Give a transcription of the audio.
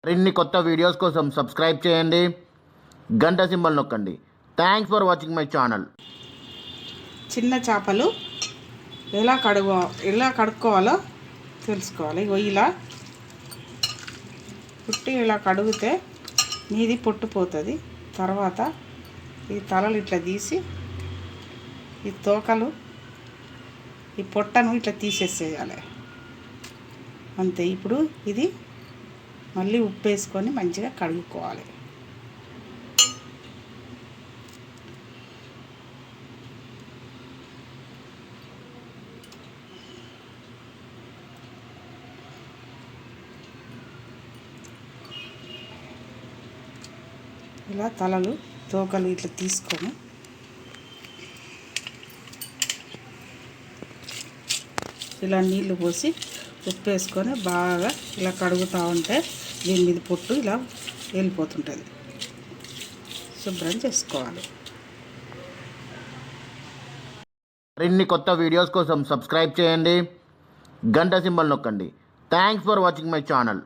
మరిన్ని కొత్త వీడియోస్ కోసం సబ్స్క్రైబ్ చేయండి, గంట సింబల్ నొక్కండి. Thanks for watching my channel. చిన్న చేపలు ఎలా కడుక్కోవాలో తెలుసుకోవాలి. ఇలా పుట్టి ఇలా కడిగితే మీది పొట్టుపోతుంది. తర్వాత ఈ తలలు ఇట్లా తీసి ఈ తోకలు ఈ పొట్టను ఇట్లా తీసేసేయాలి అంతే. ఇప్పుడు ఇది మళ్ళీ ఉప్పు వేసుకొని మంచిగా కడుక్కోవాలి. ఇలా తలలు తోకలు ఇట్లా తీసుకొని ఇలా నీళ్లు పోసి ఉప్పు వేసుకొని బాగా ఇలా కడుగుతూ ఉంటే దీని మీద పొట్టు ఇలా వెళ్ళిపోతుంటుంది. శుభ్రం చేసుకోవాలి. మరిన్ని కొత్త వీడియోస్ కోసం సబ్స్క్రైబ్ చేయండి, గంట సింబల్ నొక్కండి. Thanks for watching my channel.